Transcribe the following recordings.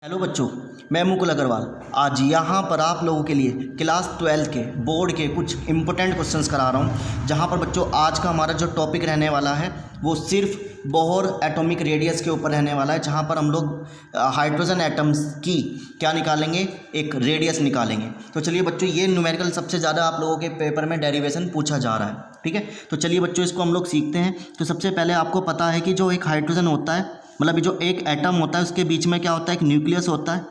Hello बच्चों, मैं मुकुल अग्रवाल आज यहाँ पर आप लोगों के लिए क्लास 12 के बोर्ड के कुछ इंपॉर्टेंट क्वेश्चंस करा रहा हूँ। जहाँ पर बच्चों आज का हमारा जो टॉपिक रहने वाला है वो सिर्फ बोहर एटॉमिक रेडियस के ऊपर रहने वाला है। जहाँ पर हम लोग हाइड्रोजन एटम्स की क्या निकालेंगे, एक रेडियस निकालेंगे। तो चलिए बच्चों, ये न्यूमेरिकल सबसे ज़्यादा आप लोगों के पेपर में डेरिवेशन पूछा जा रहा है, ठीक है। तो चलिए बच्चों, इसको हम लोग सीखते हैं। तो सबसे पहले आपको पता है कि जो एक हाइड्रोजन होता है, मतलब जो एक एटम होता है, उसके बीच में क्या होता है, एक न्यूक्लियस होता है,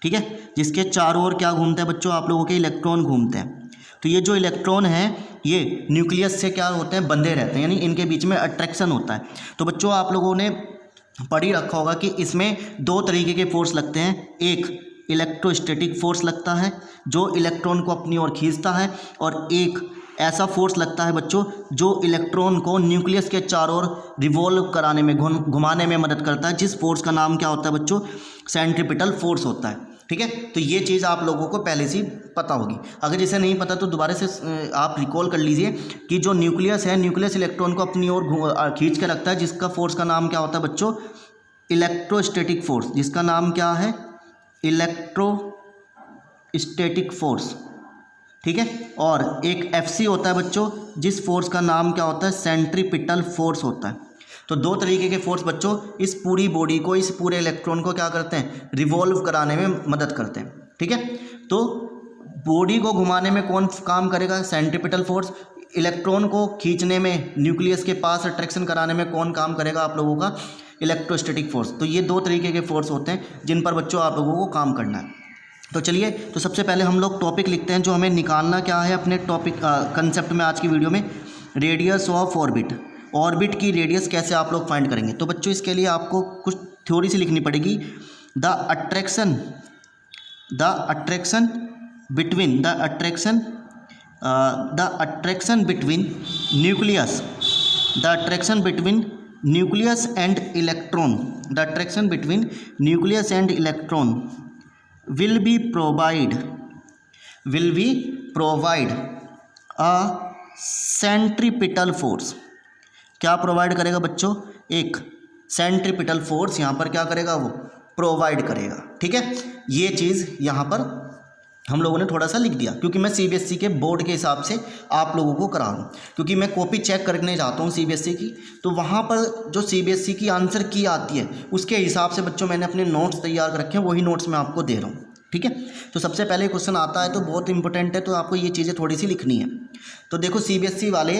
ठीक है, जिसके चारों ओर क्या घूमते हैं बच्चों, आप लोगों के इलेक्ट्रॉन घूमते हैं। तो ये जो इलेक्ट्रॉन है ये न्यूक्लियस से क्या होते हैं, बंधे रहते हैं, यानी इनके बीच में अट्रैक्शन होता है। तो बच्चों आप लोगों ने पढ़ ही रखा होगा कि इसमें दो तरीके के फोर्स लगते हैं। एक इलेक्ट्रोस्टैटिक फोर्स लगता है जो इलेक्ट्रॉन को अपनी ओर खींचता है, और एक ऐसा फोर्स लगता है बच्चों जो इलेक्ट्रॉन को न्यूक्लियस के चारों ओर रिवॉल्व कराने में, घुमाने में मदद करता है, जिस फोर्स का नाम क्या होता है बच्चों, सेंट्रीपिटल फोर्स होता है, ठीक है। तो ये चीज़ आप लोगों को पहले से पता होगी। अगर इसे नहीं पता तो दोबारा से आप रिकॉल कर लीजिए कि जो न्यूक्लियस है, न्यूक्लियस इलेक्ट्रॉन को अपनी ओर खींच के रखता है, जिसका फोर्स का नाम क्या होता है बच्चों, इलेक्ट्रोस्टैटिक फोर्स, जिसका नाम क्या है, इलेक्ट्रोस्टैटिक फोर्स, ठीक है। और एक Fc होता है बच्चों, जिस फोर्स का नाम क्या होता है, सेंट्रीपिटल फोर्स होता है। तो दो तरीके के फोर्स बच्चों इस पूरी बॉडी को, इस पूरे इलेक्ट्रॉन को क्या करते हैं, रिवॉल्व कराने में मदद करते हैं, ठीक है। तो बॉडी को घुमाने में कौन काम करेगा, सेंट्रीपिटल फोर्स। इलेक्ट्रॉन को खींचने में, न्यूक्लियस के पास अट्रैक्शन कराने में कौन काम करेगा, आप लोगों का इलेक्ट्रोस्टैटिक फोर्स। तो ये दो तरीके के फोर्स होते हैं जिन पर बच्चों आप लोगों को काम करना है। तो चलिए, तो सबसे पहले हम लोग टॉपिक लिखते हैं जो हमें निकालना क्या है अपने टॉपिक कंसेप्ट में आज की वीडियो में, रेडियस ऑफ ऑर्बिट। ऑर्बिट की रेडियस कैसे आप लोग फाइंड करेंगे। तो बच्चों इसके लिए आपको कुछ थ्योरी से लिखनी पड़ेगी। The attraction between nucleus and electron will be provide a centripetal force। क्या प्रोवाइड करेगा बच्चों, एक सेंट्रीपिटल फोर्स यहाँ पर क्या करेगा, वो प्रोवाइड करेगा, ठीक है। ये चीज़ यहाँ पर हम लोगों ने थोड़ा सा लिख दिया, क्योंकि मैं सीबीएसई के बोर्ड के हिसाब से आप लोगों को करा रहा हूँ, क्योंकि मैं कॉपी चेक करने जाता हूँ सीबीएसई की। तो वहाँ पर जो सीबीएसई की आंसर की आती है उसके हिसाब से बच्चों मैंने अपने नोट्स तैयार कर रखे हैं, वही नोट्स मैं आपको दे रहा हूँ, ठीक है। तो सबसे पहले क्वेश्चन आता है तो बहुत इंपॉर्टेंट है, तो आपको ये चीज़ें थोड़ी सी लिखनी है। तो देखो सीबीएसई वाले,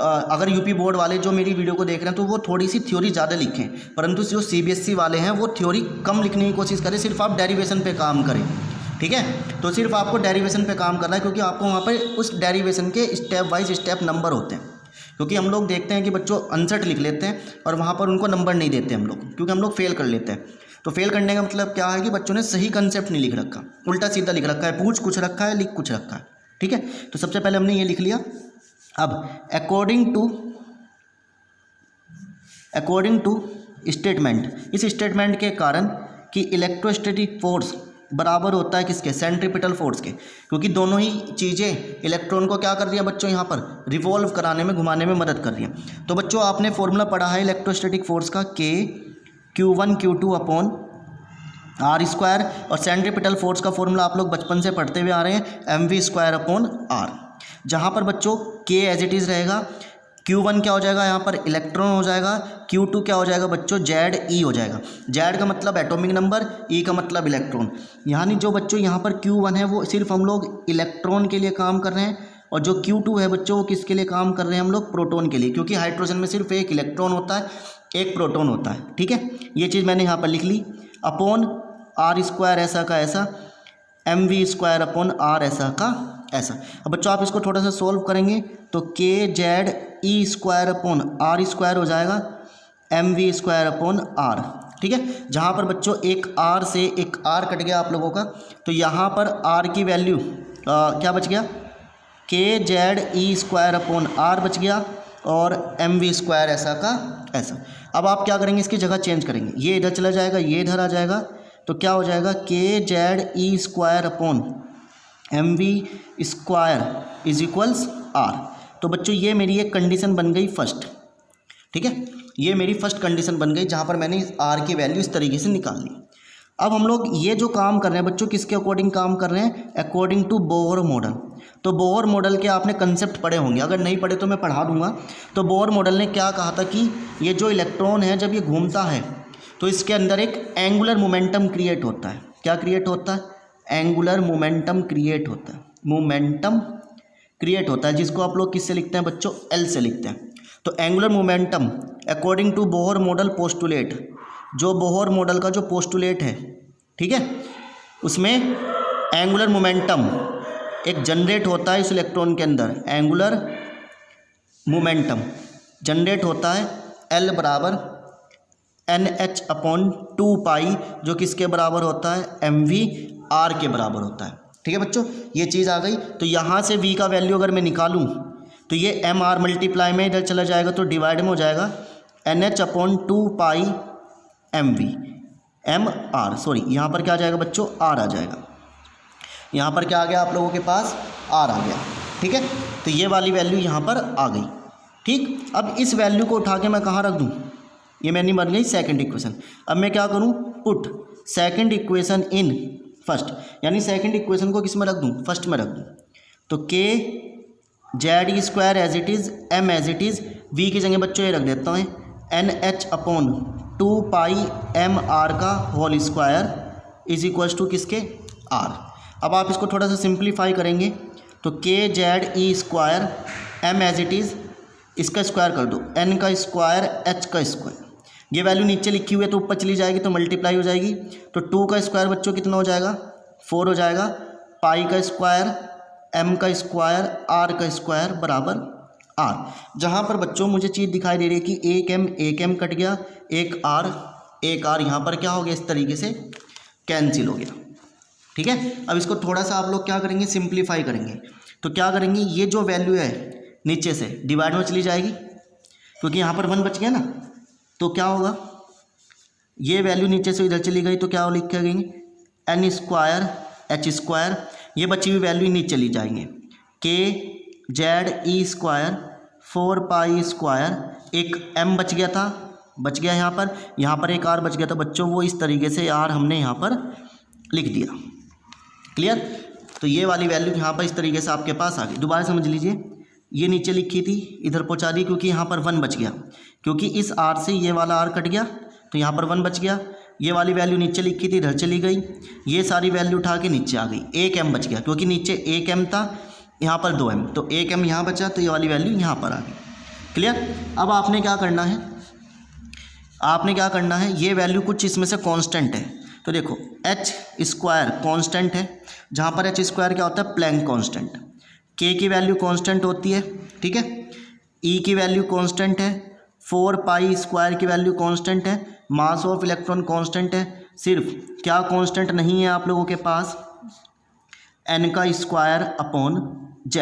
अगर यूपी बोर्ड वाले जो मेरी वीडियो को देख रहे हैं तो वो थोड़ी सी थ्योरी ज़्यादा लिखें, परंतु जो सीबीएसई वाले हैं वो थ्योरी कम लिखने की कोशिश करें, सिर्फ आप डेरिवेशन पे काम करें, ठीक है। तो सिर्फ आपको डेरिवेशन पे काम करना है, क्योंकि आपको वहाँ पर उस डेरिवेशन के स्टेप वाइज स्टेप नंबर होते हैं। क्योंकि हम लोग देखते हैं कि बच्चों आंसर लिख लेते हैं और वहाँ पर उनको नंबर नहीं देते हम लोग, क्योंकि हम लोग फेल कर लेते हैं। तो फेल करने का मतलब क्या है कि बच्चों ने सही कंसेप्ट नहीं लिख रखा, उल्टा सीधा लिख रखा है, पूछ कुछ रखा है, लिख कुछ रखा है, ठीक है। तो सबसे पहले हमने ये लिख लिया। अब अकॉर्डिंग टू स्टेटमेंट, इस स्टेटमेंट के कारण कि इलेक्ट्रोस्टैटिक फोर्स बराबर होता है किसके, सेंट्रीपिटल फोर्स के, क्योंकि दोनों ही चीज़ें इलेक्ट्रॉन को क्या कर रही है बच्चों, यहाँ पर रिवॉल्व कराने में, घुमाने में मदद कर रही है। तो बच्चों आपने फॉर्मूला पढ़ा है इलेक्ट्रोस्टैटिक फोर्स का, के Q1 Q2 upon R square, और सेंट्रीपिटल फोर्स का फॉर्मूला आप लोग बचपन से पढ़ते हुए आ रहे हैं, mv स्क्वायर अपॉन R। जहाँ पर बच्चों K एज इट इज़ रहेगा, Q1 क्या हो जाएगा, यहाँ पर इलेक्ट्रॉन हो जाएगा, Q2 क्या हो जाएगा बच्चों, ZE हो जाएगा। Z का मतलब एटॉमिक नंबर, E का मतलब इलेक्ट्रॉन। यानी जो बच्चों यहाँ पर Q1 है वो सिर्फ हम लोग इलेक्ट्रॉन के लिए काम कर रहे हैं, और जो Q2 है बच्चों वो किसके लिए काम कर रहे हैं हम लोग, प्रोटॉन के लिए, क्योंकि हाइड्रोजन में सिर्फ एक इलेक्ट्रॉन होता है, एक प्रोटॉन होता है, ठीक है। ये चीज़ मैंने यहाँ पर लिख ली। अपॉन R स्क्वायर ऐसा का ऐसा, mv स्क्वायर अपॉन R ऐसा का ऐसा। अब बच्चों आप इसको थोड़ा सा सोल्व करेंगे तो KZE square upon R square हो जाएगा, mv स्क्वायर अपॉन R, ठीक है। जहाँ पर बच्चों एक R से एक R कट गया आप लोगों का, तो यहाँ पर R की वैल्यू क्या बच गया, KZE स्क्वायर अपॉन R बच गया, और mv स्क्वायर ऐसा का ऐसा। अब आप क्या करेंगे, इसकी जगह चेंज करेंगे, ये इधर चला जाएगा, ये इधर आ जाएगा, तो क्या हो जाएगा, KZE square upon mv square is equals R। तो बच्चों ये मेरी एक कंडीशन बन गई फर्स्ट, ठीक है। ये मेरी फर्स्ट कंडीशन बन गई, जहाँ पर मैंने R की वैल्यू इस तरीके से निकाल ली। अब हम लोग ये जो काम कर रहे हैं बच्चों, किसके अकॉर्डिंग काम कर रहे हैं? According to Bohr model. तो बोहर मॉडल के आपने कंसेप्ट पढ़े होंगे, अगर नहीं पढ़े तो मैं पढ़ा दूंगा। तो बोहर मॉडल ने क्या कहा था कि ये जो इलेक्ट्रॉन है जब ये घूमता है तो इसके अंदर एक एंगुलर मोमेंटम क्रिएट होता है। क्या क्रिएट होता है? एंगुलर मोमेंटम क्रिएट होता है। मोमेंटम क्रिएट होता है, जिसको आप लोग किससे लिखते हैं बच्चों? एल से लिखते हैं। तो angular momentum according to Bohr model postulate, जो बोहर मॉडल का जो पोस्टुलेट है, ठीक है, उसमें एंगुलर मोमेंटम एक जनरेट होता है इस इलेक्ट्रॉन के अंदर। एंगुलर मोमेंटम जनरेट होता है एल बराबर NH/2 जो किसके बराबर होता है? mv/r के बराबर होता है। ठीक है बच्चों, ये चीज़ आ गई। तो यहाँ से v का वैल्यू अगर मैं निकालूँ तो ये mr मल्टीप्लाई में इधर चला जाएगा तो डिवाइड में हो जाएगा NH/2 mr, सॉरी यहाँ पर क्या आ जाएगा बच्चों? r आ जाएगा। यहाँ पर क्या आ गया आप लोगों के पास? r आ गया। ठीक है, तो ये वाली वैल्यू यहाँ पर आ गई। ठीक, अब इस वैल्यू को उठा के मैं कहाँ रख दूँ? ये मैंने बन गई सेकंड इक्वेशन। अब मैं क्या करूँ? Put second equation in first, यानी सेकंड इक्वेशन को किस में रख दूँ? फर्स्ट में रख दूँ। तो K Z square as it is, M as it is, V की जगह बच्चों ये रख देता हूँ NH/2 mr का whole square is equals to किसके? r। अब आप इसको थोड़ा सा सिंप्लीफाई करेंगे तो K Z E square M as it is, इसका स्क्वायर कर दो, n का स्क्वायर h का स्क्वायर। ये वैल्यू नीचे लिखी हुई है तो ऊपर चली जाएगी तो मल्टीप्लाई हो जाएगी। तो 2 का स्क्वायर बच्चों कितना हो जाएगा? 4 हो जाएगा। पाई का स्क्वायर, m का स्क्वायर, r का स्क्वायर बराबर r। जहाँ पर बच्चों मुझे चीज़ दिखाई दे रही है कि एक m कट गया, एक r यहाँ पर क्या हो गया? इस तरीके से कैंसिल हो गया। ठीक है, अब इसको थोड़ा सा आप लोग क्या करेंगे? सिंप्लीफाई करेंगे। तो क्या करेंगे? ये जो वैल्यू है नीचे से डिवाइड में चली जाएगी क्योंकि यहाँ पर 1 बच गया ना। तो क्या होगा? ये वैल्यू नीचे से इधर चली गई तो क्या लिखा गई? n square h square. ये बची हुई वैल्यू नीचे चली जाएंगे। के Z E square 4 pi square, एक m बच गया था, बच गया यहाँ पर एक r बच गया था बच्चों, वो इस तरीके से r हमने यहाँ पर लिख दिया। क्लियर? तो ये वाली वैल्यू यहाँ पर इस तरीके से आपके पास आ गई। दोबारा समझ लीजिए, ये नीचे लिखी थी इधर पहुँचा दी क्योंकि यहाँ पर 1 बच गया, क्योंकि इस r से ये वाला r कट गया तो यहाँ पर 1 बच गया। ये वाली वैल्यू नीचे लिखी थी इधर चली गई, ये सारी वैल्यू उठा के नीचे आ गई। एक m बच गया क्योंकि नीचे एक m था, यहाँ पर 2m, तो एक m यहाँ बचा तो ये वाली वैल्यू यहाँ पर आ गई। क्लियर? अब आपने क्या करना है? आपने क्या करना है? ये वैल्यू कुछ इसमें से कांस्टेंट है। तो देखो h स्क्वायर कांस्टेंट है, जहाँ पर h स्क्वायर क्या होता है? Planck constant. k की वैल्यू कांस्टेंट होती है, ठीक है, e की वैल्यू कांस्टेंट है, 4 पाई स्क्वायर की वैल्यू कांस्टेंट है, मास ऑफ इलेक्ट्रॉन कांस्टेंट है। सिर्फ क्या कांस्टेंट नहीं है आप लोगों के पास? n का स्क्वायर अपॉन z।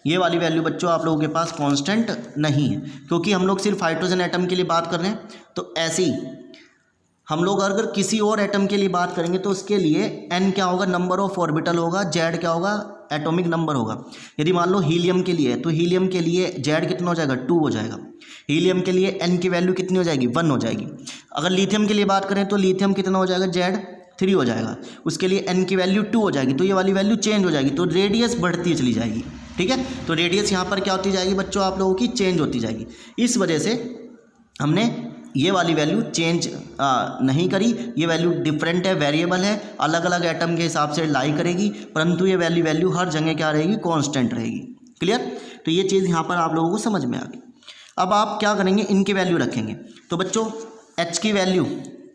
ये वाली वैल्यू बच्चों आप लोगों के पास कांस्टेंट नहीं है, क्योंकि हम लोग सिर्फ हाइड्रोजन एटम के लिए बात कर रहे हैं। तो ऐसे ही हम लोग अगर किसी और एटम के लिए बात करेंगे तो उसके लिए n क्या होगा? नंबर ऑफ ऑर्बिटल होगा, z क्या होगा? एटॉमिक नंबर होगा। यदि मान लो हीलियम के लिए है तो हीलियम के लिए z कितना हो जाएगा? 2 हो जाएगा। हीलियम के लिए n की वैल्यू कितनी हो जाएगी? 1 हो जाएगी। अगर लिथियम के लिए बात करें तो लिथियम कितना हो जाएगा? z 3 हो जाएगा। उसके लिए n की वैल्यू 2 हो जाएगी, तो ये वाली वैल्यू चेंज हो जाएगी, तो रेडियस बढ़ती चली जाएगी। ठीक है, तो रेडियस यहाँ पर क्या होती जाएगी बच्चों? आप लोगों की चेंज होती जाएगी। इस वजह से हमने ये वाली वैल्यू चेंज नहीं करी। ये वैल्यू डिफरेंट है, वेरिएबल है, अलग अलग एटम के हिसाब से लाई करेगी, परंतु ये वैल्यू हर जगह क्या रहेगी? कांस्टेंट रहेगी। क्लियर? तो ये चीज़ यहाँ पर आप लोगों को समझ में आ गई। अब आप क्या करेंगे? इनकी वैल्यू रखेंगे। तो बच्चों h की वैल्यू,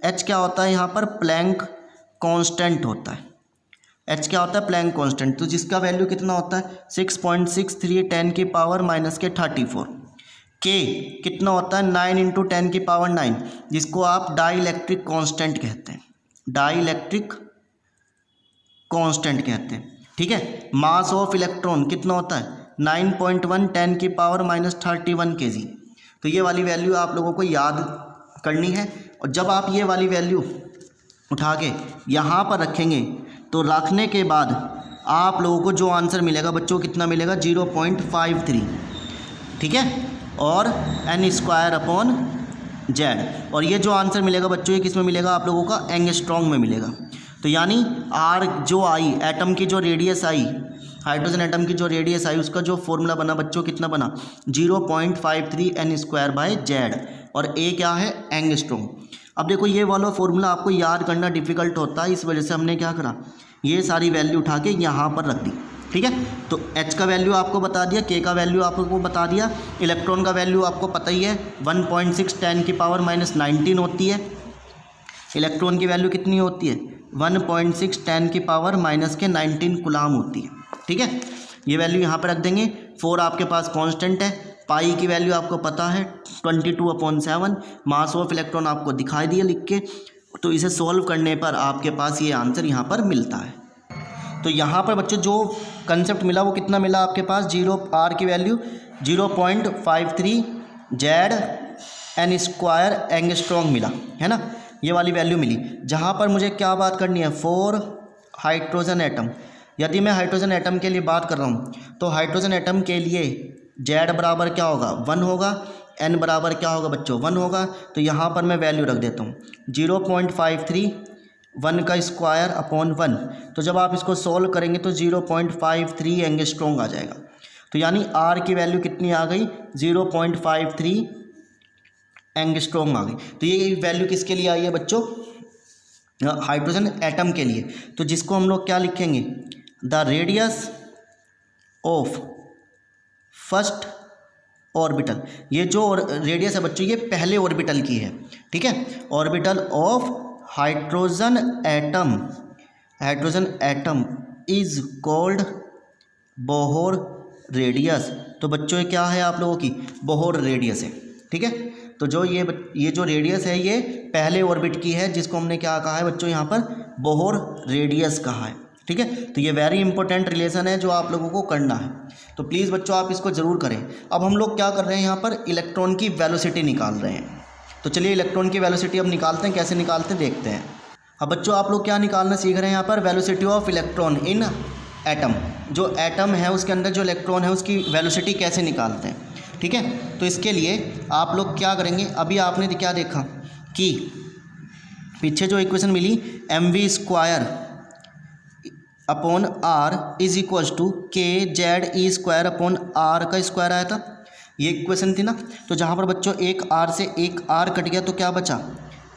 h क्या होता है यहाँ पर? प्लैंक कांस्टेंट होता है। h क्या होता है? Planck constant. तो जिसका वैल्यू कितना होता है? 6.63 10⁻⁻34। k कितना होता है? 9 × 10⁹, जिसको आप डाई इलेक्ट्रिक कांस्टेंट कहते हैं। डाई इलेक्ट्रिक कांस्टेंट कहते हैं। ठीक है, मास ऑफ इलेक्ट्रॉन कितना होता है? 9.1 10⁻31 kg। तो ये वाली वैल्यू आप लोगों को याद करनी है, और जब आप ये वाली वैल्यू उठा के यहाँ पर रखेंगे तो रखने के बाद आप लोगों को जो आंसर मिलेगा बच्चों कितना मिलेगा? 0.53। ठीक है, और n² अपॉन जेड। और ये जो आंसर मिलेगा बच्चों ये किस में मिलेगा आप लोगों का, एंगस्ट्रॉन्ग में मिलेगा। तो यानी आर जो आई, एटम की जो रेडियस आई, हाइड्रोजन एटम की जो रेडियस आई, उसका जो फॉर्मूला बना बच्चों कितना बना, 0.53 n²/z। और ए क्या है, एंगस्ट्रॉन्ग। अब देखो ये वाला फॉर्मूला आपको याद करना डिफिकल्ट होता है, इस वजह से हमने क्या करा, ये सारी वैल्यू उठा के यहाँ पर रख दी। ठीक है, तो H का वैल्यू आपको बता दिया, K का वैल्यू आपको बता दिया, इलेक्ट्रॉन का वैल्यू आपको पता ही है 1.6 10⁻⁻19 होती है। इलेक्ट्रॉन की वैल्यू कितनी होती है, 1.6 10⁻⁻19 कूलाम होती है। ठीक है, ये वैल्यू यहाँ पर रख देंगे। 4 आपके पास कांस्टेंट है, पाई की वैल्यू आपको पता है 22/7, मास ऑफ इलेक्ट्रॉन आपको दिखाई दिया लिख के। तो इसे सॉल्व करने पर आपके पास ये आंसर यहाँ पर मिलता है। तो यहाँ पर बच्चों जो कंसेप्ट मिला वो कितना मिला आपके पास, R की वैल्यू 0.53 Zn² एंगस्ट्रॉन्ग मिला है ना, ये वाली वैल्यू मिली। जहाँ पर मुझे क्या बात करनी है, फॉर हाइड्रोजन एटम। यदि मैं हाइड्रोजन एटम के लिए बात कर रहा हूँ तो हाइड्रोजन एटम के लिए Z बराबर क्या होगा, 1 होगा, N बराबर क्या होगा बच्चों, 1 होगा। तो यहाँ पर मैं वैल्यू रख देता हूँ 0.53 1/²/1। तो जब आप इसको सोल्व करेंगे तो 0.53 एंगस्ट्रॉन्ग आ जाएगा। तो यानी R की वैल्यू कितनी आ गई, 0.53 एंगस्ट्रॉन्ग आ गई। तो ये वैल्यू किसके लिए आई है बच्चों, हाइड्रोजन एटम के लिए। तो जिसको हम लोग क्या लिखेंगे, the radius of first orbital. ये जो रेडियस है बच्चों ये पहले ऑर्बिटल की है। ठीक है, orbital of hydrogen atom is called Bohr radius. तो बच्चों ये क्या है आप लोगों की, बोहर रेडियस है। ठीक है, तो जो ये जो रेडियस है ये पहले ऑर्बिट की है, जिसको हमने क्या कहा है बच्चों यहाँ पर, बोहर रेडियस कहा है। ठीक है, तो ये वेरी इंपॉर्टेंट रिलेशन है जो आप लोगों को करना है। तो प्लीज़ बच्चों आप इसको ज़रूर करें। अब हम लोग क्या कर रहे हैं, यहाँ पर इलेक्ट्रॉन की वेलोसिटी निकाल रहे हैं। तो चलिए इलेक्ट्रॉन की वेलोसिटी अब निकालते हैं, कैसे निकालते हैं देखते हैं। अब बच्चों आप लोग क्या निकालना सीख रहे हैं यहाँ पर, velocity of electron in atom. जो एटम है उसके अंदर जो इलेक्ट्रॉन है उसकी वेलोसिटी कैसे निकालते हैं। ठीक है, तो इसके लिए आप लोग क्या करेंगे, अभी आपने क्या देखा कि पीछे जो इक्वेशन मिली mv²/r is equals to kZe²/r का स्क्वायर आया था, ये इक्वेशन थी ना। तो जहाँ पर बच्चों एक r से एक r कट गया तो क्या बचा,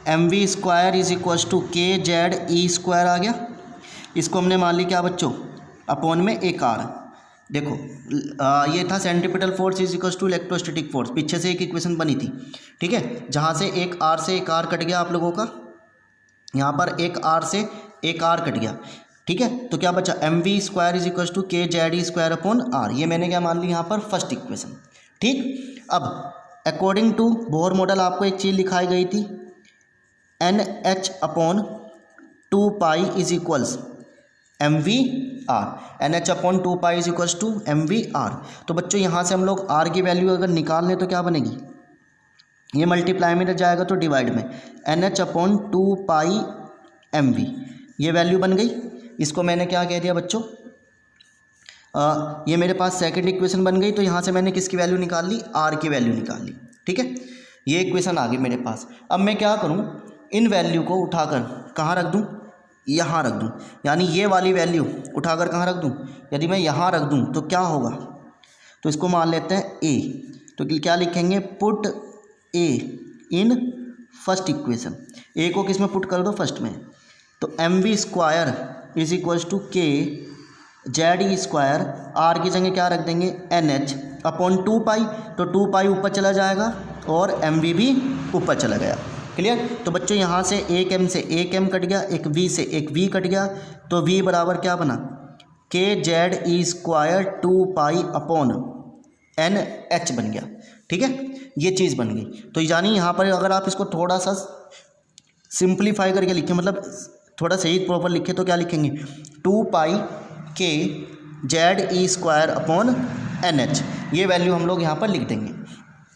mv² is equals to kZe² आ गया। इसको हमने मान ली क्या बच्चों, अपॉन में एक r। देखो ये था centripetal force is equals to electrostatic force, पीछे से एक इक्वेशन बनी थी। ठीक है, जहाँ से एक r कट गया आप लोगों का, यहाँ पर एक r से एक r कट गया। ठीक है, तो क्या बचा, mv² is equals to kZe²/r। ये मैंने क्या मान ली यहाँ पर, फर्स्ट इक्वेशन। ठीक, अब अकॉर्डिंग टू बोहर मॉडल आपको एक चीज़ लिखाई गई थी, NH/2π is equals mvr, NH/2π is equals to mvr। तो बच्चों यहाँ से हम लोग r की वैल्यू अगर निकाल लें तो क्या बनेगी, ये मल्टीप्लाई में जाएगा तो डिवाइड में, NH/2π mv, ये वैल्यू बन गई। इसको मैंने क्या कह दिया बच्चों, ये मेरे पास सेकंड इक्वेशन बन गई। तो यहाँ से मैंने किसकी वैल्यू निकाल ली, r की वैल्यू निकाल ली। ठीक है, ये इक्वेशन आ गई मेरे पास। अब मैं क्या करूँ, इन वैल्यू को उठाकर कहाँ रख दूँ, यहाँ रख दूँ। यानी ये वाली वैल्यू उठाकर कहाँ रख दूँ, यदि मैं यहाँ रख दूँ तो क्या होगा, तो इसको मान लेते हैं a। तो क्या लिखेंगे, put a in first equation. a को किस में पुट कर दो, फर्स्ट में। तो mv² is equals to kZe², r की जगह क्या रख देंगे, NH/2π। तो 2π ऊपर चला जाएगा और mv भी ऊपर चला गया। क्लियर। तो बच्चों यहाँ से एक m से एक m कट गया, एक v से एक v कट गया। तो v बराबर क्या बना, kZe² 2π/NH बन गया। ठीक है, ये चीज़ बन गई। तो यानी यहाँ पर अगर आप इसको थोड़ा सा सिंप्लीफाई करके लिखें, मतलब थोड़ा सही प्रॉपर लिखे तो क्या लिखेंगे, 2π kZe²/NH, ये वैल्यू हम लोग यहाँ पर लिख देंगे।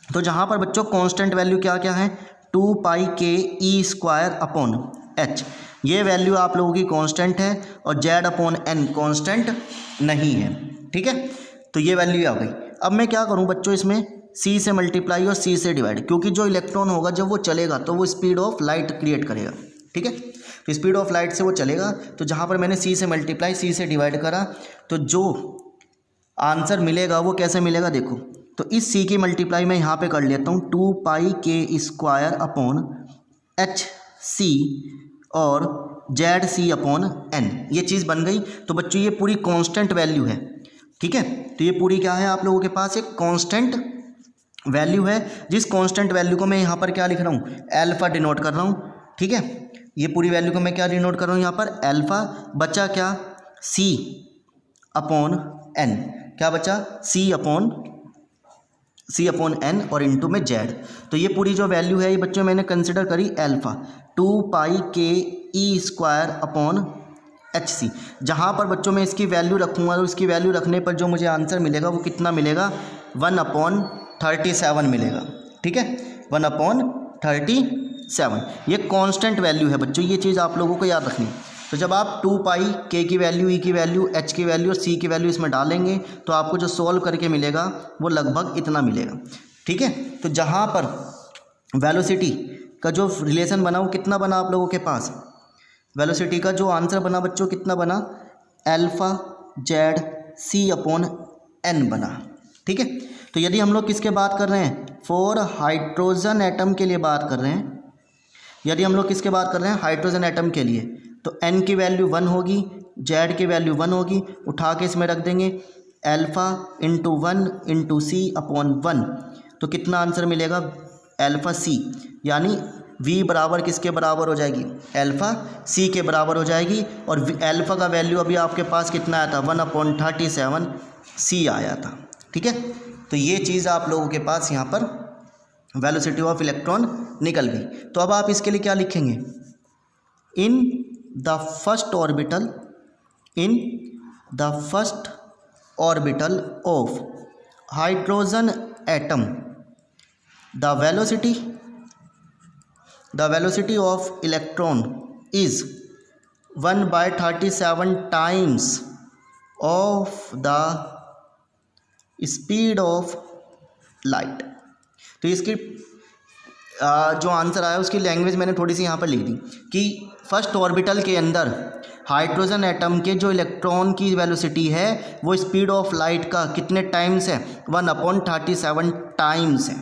तो जहाँ पर बच्चों कांस्टेंट वैल्यू क्या क्या है, 2π ke²/H, ये वैल्यू आप लोगों की कांस्टेंट है और Z/N कांस्टेंट नहीं है। ठीक है, तो ये वैल्यू आ गई। अब मैं क्या करूँ बच्चों, इसमें सी से मल्टीप्लाई और सी से डिवाइड, क्योंकि जो इलेक्ट्रॉन होगा जब वो चलेगा तो वो स्पीड ऑफ लाइट क्रिएट करेगा, ठीक है। तो स्पीड ऑफ लाइट से वो चलेगा, तो जहाँ पर मैंने सी से मल्टीप्लाई सी से डिवाइड करा तो जो आंसर मिलेगा वो कैसे मिलेगा देखो। तो इस सी की मल्टीप्लाई मैं यहाँ पे कर लेता हूँ 2 पाई के स्क्वायर अपॉन एच सी और जेड सी अपॉन एन, ये चीज़ बन गई। तो बच्चों ये पूरी कांस्टेंट वैल्यू है, ठीक है। तो ये पूरी क्या है, आप लोगों के पास एक कांस्टेंट वैल्यू है, जिस कांस्टेंट वैल्यू को मैं यहाँ पर क्या लिख रहा हूँ, अल्फा डिनोट कर रहा हूँ, ठीक है। ये पूरी वैल्यू को मैं क्या डिनोट कर रहा हूँ यहाँ पर, अल्फा। बचा क्या, सी अपॉन एन, क्या बचा, सी अपॉन एन और इनटू में जेड। तो ये पूरी जो वैल्यू है ये बच्चों मैंने कंसिडर करी अल्फा 2 पाई के E square upon H C. जहाँ पर बच्चों मैं इसकी वैल्यू रखूँगा और इसकी वैल्यू रखने पर जो मुझे आंसर मिलेगा वो कितना मिलेगा, 1/37 मिलेगा, ठीक है, 1/37। ये कांस्टेंट वैल्यू है बच्चों, ये चीज़ आप लोगों को याद रखनी है। तो जब आप 2 पाई के की वैल्यू, ई की वैल्यू, एच की वैल्यू और सी की वैल्यू इसमें डालेंगे तो आपको जो सॉल्व करके मिलेगा वो लगभग इतना मिलेगा, ठीक है। तो जहाँ पर वेलोसिटी का जो रिलेशन बना वो कितना बना आप लोगों के पास, वेलोसिटी का जो आंसर बना बच्चों कितना बना, alpha Z C upon N बना, ठीक है। तो यदि हम लोग किसके बात कर रहे हैं, फॉर हाइड्रोजन एटम के लिए बात कर रहे हैं, यदि हम लोग किसके बात कर रहे हैं, हाइड्रोजन एटम के लिए, तो एन की वैल्यू 1 होगी, जेड की वैल्यू 1 होगी, उठा के इसमें रख देंगे अल्फा इंटू 1 इंटू सी अपॉन 1, तो कितना आंसर मिलेगा, अल्फा सी, यानी v बराबर किसके बराबर हो जाएगी, अल्फा सी के बराबर हो जाएगी। और अल्फा का वैल्यू अभी आपके पास कितना आया था, 1/37 सी आया था, ठीक है। तो ये चीज़ आप लोगों के पास यहाँ पर वेलोसिटी ऑफ इलेक्ट्रॉन निकल गई। तो अब आप इसके लिए क्या लिखेंगे, in the first orbital of hydrogen atom the velocity of electron is 1/37 times of the speed of light. तो इसकी जो आंसर आया उसकी लैंग्वेज मैंने थोड़ी सी यहाँ पर लिख दी कि फर्स्ट ऑर्बिटल के अंदर हाइड्रोजन एटम के जो इलेक्ट्रॉन की वेलोसिटी है वो स्पीड ऑफ लाइट का कितने टाइम्स है, 1/37 टाइम्स है,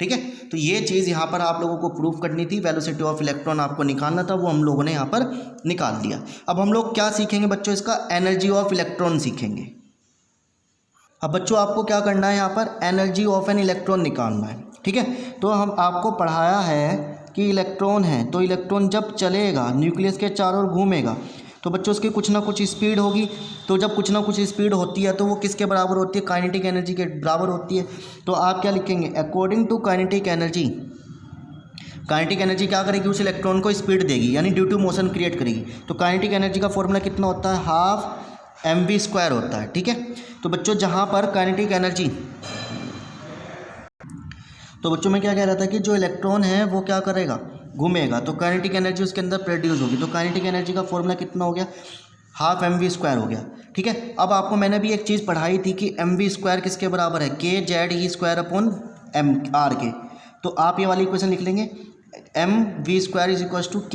ठीक है। तो ये चीज़ यहाँ पर आप लोगों को प्रूव करनी थी, वेलोसिटी ऑफ इलेक्ट्रॉन आपको निकालना था, वो हम लोगों ने यहाँ पर निकाल दिया। अब हम लोग क्या सीखेंगे बच्चों, इसका एनर्जी ऑफ इलेक्ट्रॉन सीखेंगे। अब बच्चों आपको क्या करना है, यहाँ पर एनर्जी ऑफ एन इलेक्ट्रॉन निकालना है, ठीक है। तो हम आपको पढ़ाया है कि इलेक्ट्रॉन है, तो इलेक्ट्रॉन जब चलेगा न्यूक्लियस के चारों ओर घूमेगा तो बच्चों उसकी कुछ ना कुछ स्पीड होगी। तो जब कुछ ना कुछ स्पीड होती है तो वो किसके बराबर होती है, काइनेटिक एनर्जी के बराबर होती है। तो आप क्या लिखेंगे, according to kinetic energy, kinetic energy क्या करेगी, उस इलेक्ट्रॉन को स्पीड देगी, यानी ड्यू टू मोशन क्रिएट करेगी। तो काइनेटिक एनर्जी का फॉर्मूला कितना होता है, 12 mv² होता है, ठीक है। तो बच्चों जहाँ पर काइनेटिक एनर्जी, तो बच्चों में क्या कह रहा था कि जो इलेक्ट्रॉन है वो क्या करेगा, घूमेगा, तो काइनेटिक एनर्जी उसके अंदर प्रोड्यूस होगी। तो काइनेटिक एनर्जी का फॉर्मूला कितना हो गया, 12 mv² हो गया, ठीक है। अब आपको मैंने भी एक चीज़ पढ़ाई थी कि mv² किसके बराबर है, kZe² अपॉन r के। तो आप ये वाली इक्वेशन लिख लेंगे, mv² =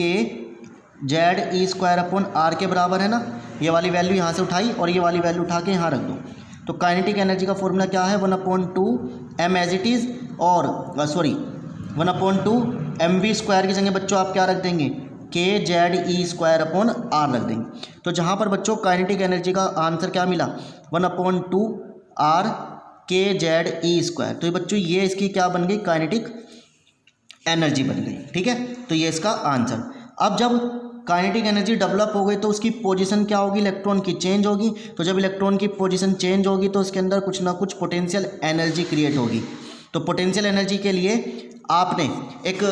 kZe² अपॉन r के बराबर है ना। ये वाली वैल्यू यहाँ से उठाई और ये वाली वैल्यू उठा के यहाँ रख दो। तो काइनेटिक एनर्जी का फॉर्मूला क्या है, 1/2 m एज इट इज़, और 1/2 mv² की जगह बच्चों आप क्या रख देंगे, kZe² अपॉन r रख देंगे। तो जहाँ पर बच्चों काइनेटिक एनर्जी का आंसर क्या मिला, 1/2 r kZe²। तो ये बच्चों ये इसकी क्या बन गई, काइनेटिक एनर्जी बन गई, ठीक है। तो ये इसका आंसर। अब जब काइनेटिक एनर्जी डेवलप हो गई तो उसकी पोजीशन क्या होगी, इलेक्ट्रॉन की चेंज होगी। तो जब इलेक्ट्रॉन की पोजीशन चेंज होगी तो उसके अंदर कुछ ना कुछ पोटेंशियल एनर्जी क्रिएट होगी। तो पोटेंशियल एनर्जी के लिए आपने एक,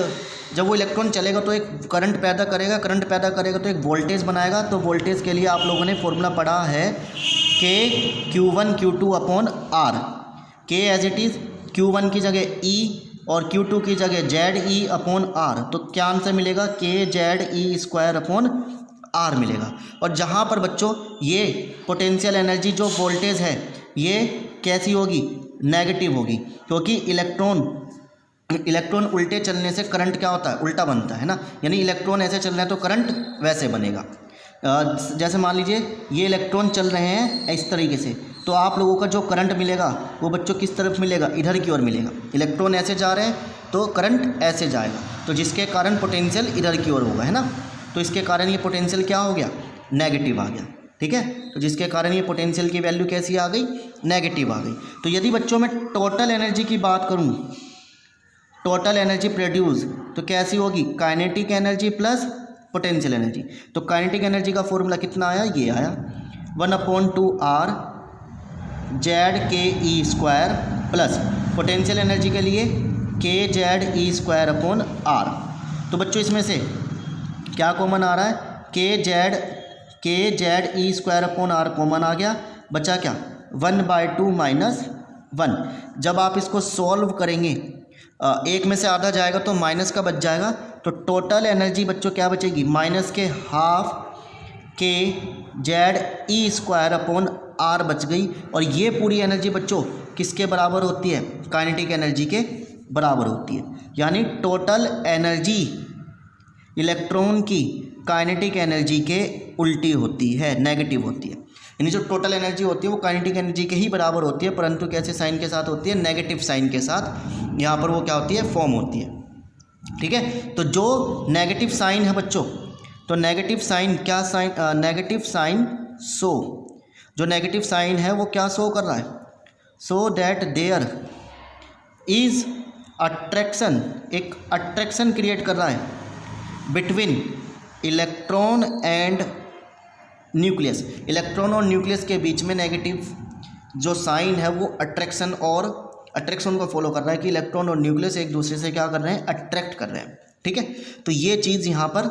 जब वो इलेक्ट्रॉन चलेगा तो एक करंट पैदा करेगा, करंट पैदा करेगा तो एक वोल्टेज बनाएगा। तो वोल्टेज के लिए आप लोगों ने फॉर्मूला पढ़ा है के Q1 Q2 अपॉन R। के एज इट इज़ Q1 की जगह E और Q2 की जगह ZE अपॉन R। तो क्या आंसर मिलेगा, kZe² अपॉन R मिलेगा। और जहाँ पर बच्चों ये पोटेंशियल एनर्जी जो वोल्टेज है ये कैसी होगी, नेगेटिव होगी, क्योंकि इलेक्ट्रॉन उल्टे चलने से करंट क्या होता है, उल्टा बनता है ना, यानी इलेक्ट्रॉन ऐसे चल रहे हैं तो करंट वैसे बनेगा। जैसे मान लीजिए ये इलेक्ट्रॉन चल रहे हैं इस तरीके से, तो आप लोगों का जो करंट मिलेगा वो बच्चों किस तरफ मिलेगा, इधर की ओर मिलेगा। इलेक्ट्रॉन ऐसे जा रहे हैं तो करंट ऐसे जाएगा, तो जिसके कारण पोटेंशियल इधर की ओर होगा, है ना। तो इसके कारण ये पोटेंशियल क्या हो गया, नेगेटिव आ गया, ठीक है। तो जिसके कारण ये पोटेंशियल की वैल्यू कैसी आ गई, नेगेटिव आ गई। तो यदि बच्चों मैं टोटल एनर्जी की बात करूँ, टोटल एनर्जी प्रोड्यूस, तो कैसी होगी, kinetic energy plus potential energy. तो काइनेटिक एनर्जी का फॉर्मूला कितना आया, ये आया 1/2R ZKE² plus potential energy के लिए KZE²/R। तो बच्चों इसमें से क्या कॉमन आ रहा है, KZE²/R कॉमन आ गया, बचा क्या 1/2 - 1। जब आप इसको सॉल्व करेंगे, एक में से आधा जाएगा तो माइनस का बच जाएगा, तो टोटल एनर्जी बच्चों क्या बचेगी, माइनस के हाफ KZE²/R बच गई। और ये पूरी एनर्जी बच्चों किसके बराबर होती है, काइनेटिक एनर्जी के बराबर होती है। यानी टोटल एनर्जी इलेक्ट्रॉन की काइनेटिक एनर्जी के उल्टी होती है, नेगेटिव होती है। यानी जो टोटल एनर्जी होती है वो काइनेटिक एनर्जी के ही बराबर होती है, परंतु कैसे साइन के साथ होती है, नेगेटिव साइन के साथ यहाँ पर वो क्या होती है, फॉर्म होती है, ठीक है। तो जो नेगेटिव साइन है बच्चों, तो नेगेटिव साइन क्या साइन, नेगेटिव साइन शो, जो नेगेटिव साइन है वो क्या शो कर रहा है, so that there is attraction, एक अट्रैक्शन क्रिएट कर रहा है between electron and nucleus. Electron और न्यूक्लियस के बीच में नेगेटिव जो साइन है वो अट्रैक्शन को फॉलो कर रहा है कि इलेक्ट्रॉन और न्यूक्लियस एक दूसरे से क्या कर रहे हैं, अट्रैक्ट कर रहे हैं, ठीक है। तो ये चीज़ यहाँ पर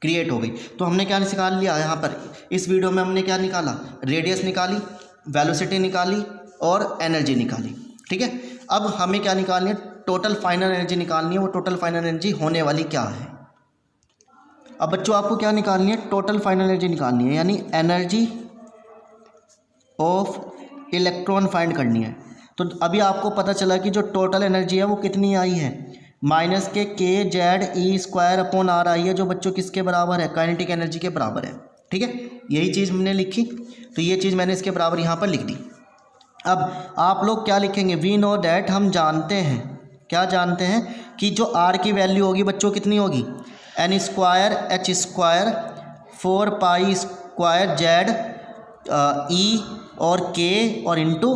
क्रिएट हो गई। तो हमने क्या निकाल लिया यहाँ पर, इस वीडियो में हमने क्या निकाला, रेडियस निकाली, वेलोसिटी निकाली और एनर्जी निकाली, ठीक है। अब हमें क्या निकालनी है, टोटल फाइनल एनर्जी निकालनी है। वो टोटल फाइनल एनर्जी होने वाली क्या है, अब बच्चों आपको क्या निकालनी है, टोटल फाइनल एनर्जी निकालनी है, यानी एनर्जी ऑफ इलेक्ट्रॉन फाइंड करनी है। तो अभी आपको पता चला कि जो टोटल एनर्जी है वो कितनी आई है, माइनस के KZE²/R आई है, जो बच्चों किसके बराबर है, काइनेटिक एनर्जी के बराबर है, ठीक है। यही चीज़ हमने लिखी, तो ये चीज़ मैंने इसके बराबर यहाँ पर लिख दी। अब आप लोग क्या लिखेंगे, वी नो दैट, हम जानते हैं, क्या जानते हैं कि जो R की वैल्यू होगी बच्चों कितनी होगी, N² H² 4π² Z E और K और इंटू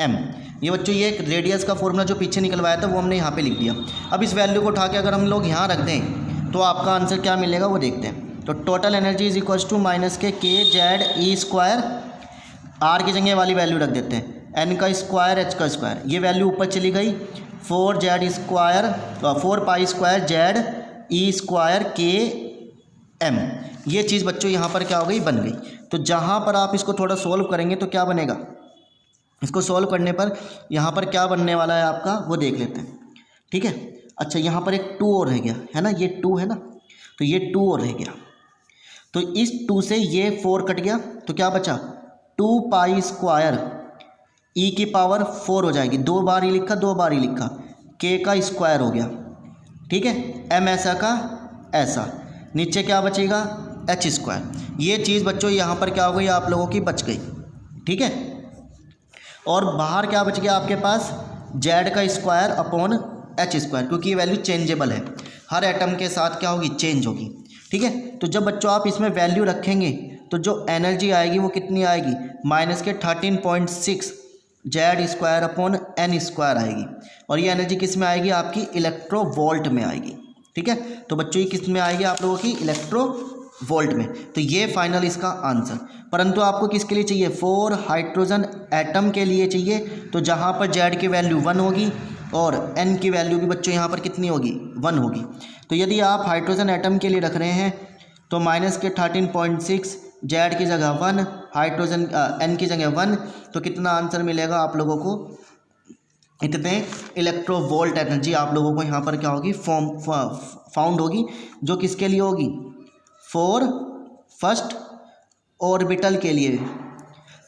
M। ये बच्चों ये एक रेडियस का फॉर्मूला जो पीछे निकलवाया था वो हमने यहाँ पे लिख दिया। अब इस वैल्यू को उठा के अगर हम लोग यहाँ रख दें तो आपका आंसर क्या मिलेगा वो देखते हैं। तो total energy is equals to minus K KZE², R की जगह वाली वैल्यू रख देते हैं, N का स्क्वायर H का स्क्वायर, ये वैल्यू ऊपर चली गई, 4π² Z E² K M। ये चीज़ बच्चों यहाँ पर क्या हो गई, बन गई। तो जहाँ पर आप इसको थोड़ा सोल्व करेंगे तो क्या बनेगा, इसको सोल्व करने पर यहाँ पर क्या बनने वाला है आपका वो देख लेते हैं, ठीक है। अच्छा यहाँ पर एक 2 और रह गया है ना, ये 2 है ना, तो ये 2 और रह गया, तो इस 2 से ये 4 कट गया, तो क्या बचा 2π² E की पावर 4 हो जाएगी, 2 बार ही लिखा 2 बार ही लिखा, K का स्क्वायर हो गया, ठीक है, M ऐसा का ऐसा, नीचे क्या बचेगा H²। ये चीज़ बच्चों यहाँ पर क्या हो गई, आप लोगों की बच गई, ठीक है। और बाहर क्या बच गया आपके पास, Z का स्क्वायर अपॉन H², क्योंकि ये वैल्यू चेंजेबल है, हर एटम के साथ क्या होगी, चेंज होगी, ठीक है। तो जब बच्चों आप इसमें वैल्यू रखेंगे तो जो एनर्जी आएगी वो कितनी आएगी, माइनस के 13.6 Z² अपॉन N² आएगी, और ये एनर्जी किस में आएगी, आपकी इलेक्ट्रोवोल्ट में आएगी, ठीक है। तो बच्चों ये किस में आएगी, आप लोगों की इलेक्ट्रोवोल्ट में। तो ये फाइनल इसका आंसर, परंतु आपको किसके लिए चाहिए, 4 हाइड्रोजन एटम के लिए चाहिए, तो जहाँ पर Z की वैल्यू 1 होगी और N की वैल्यू भी बच्चों यहाँ पर कितनी होगी, 1 होगी। तो यदि आप हाइड्रोजन एटम के लिए रख रहे हैं तो माइनस के 13.6 Z की जगह 1, हाइड्रोजन N की जगह 1, तो कितना आंसर मिलेगा आप लोगों को, इतने इलेक्ट्रोवोल्ट एनर्जी आप लोगों को यहाँ पर क्या होगी, फाउंड होगी, जो किसके लिए होगी, 4 फर्स्ट ऑर्बिटल के लिए,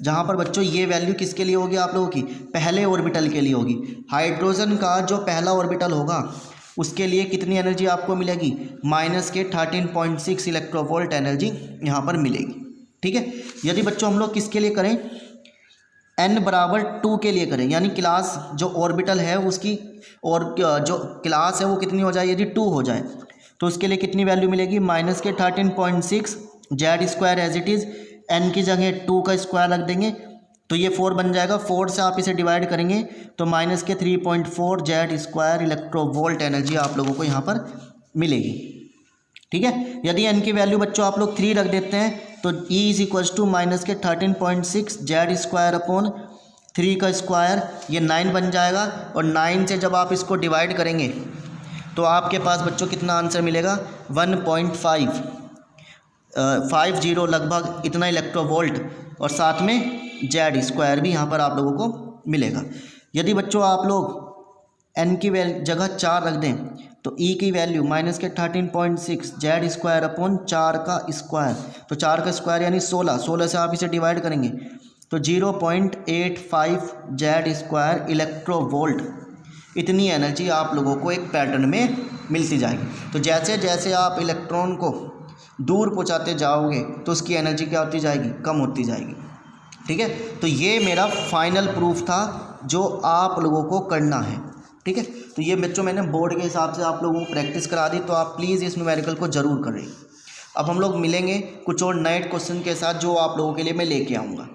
जहाँ पर बच्चों ये वैल्यू किसके लिए होगी आप लोगों की, पहले ऑर्बिटल के लिए होगी। हाइड्रोजन का जो पहला ऑर्बिटल होगा उसके लिए कितनी एनर्जी आपको मिलेगी, -13.6 इलेक्ट्रोवोल्ट एनर्जी यहाँ पर मिलेगी। ठीक है। यदि बच्चों हम लोग किसके लिए करें, n बराबर 2 के लिए करें, यानी क्लास जो ऑर्बिटल है उसकी और जो क्लास है वो कितनी हो जाए, यदि 2 हो जाए तो उसके लिए कितनी वैल्यू मिलेगी, -13.6 Z square as it is, n की जगह 2 का स्क्वायर रख देंगे तो ये 4 बन जाएगा। 4 से आप इसे डिवाइड करेंगे तो -3.4 जेड स्क्वायर इलेक्ट्रोवोल्ट एनर्जी आप लोगों को यहाँ पर मिलेगी। ठीक है। यदि n की वैल्यू बच्चों आप लोग 3 रख देते हैं तो E is equals to -13.6 Z square upon 3 का स्क्वायर, ये 9 बन जाएगा। और 9 से जब आप इसको डिवाइड करेंगे तो आपके पास बच्चों कितना आंसर मिलेगा, 1.550 लगभग इतना इलेक्ट्रोवोल्ट, और साथ में जेड स्क्वायर भी यहाँ पर आप लोगों को मिलेगा। यदि बच्चों आप लोग n की जगह 4 रख दें तो E की वैल्यू -13.6 जेड स्क्वायर अपॉन 4 का स्क्वायर, तो 4 का स्क्वायर यानी 16 से आप इसे डिवाइड करेंगे तो 0.85 जेड स्क्वायर इलेक्ट्रोवोल्ट, इतनी एनर्जी आप लोगों को एक पैटर्न में मिलती जाएगी। तो जैसे जैसे आप इलेक्ट्रॉन को दूर पहुंचाते जाओगे तो उसकी एनर्जी क्या होती जाएगी, कम होती जाएगी। ठीक है। तो ये मेरा फाइनल प्रूफ था जो आप लोगों को करना है। ठीक है। तो ये बच्चों मैंने बोर्ड के हिसाब से आप लोगों को प्रैक्टिस करा दी, तो आप प्लीज़ इस न्यूमेरिकल को ज़रूर करें। अब हम लोग मिलेंगे कुछ और नए क्वेश्चन के साथ जो आप लोगों के लिए मैं लेके आऊँगा।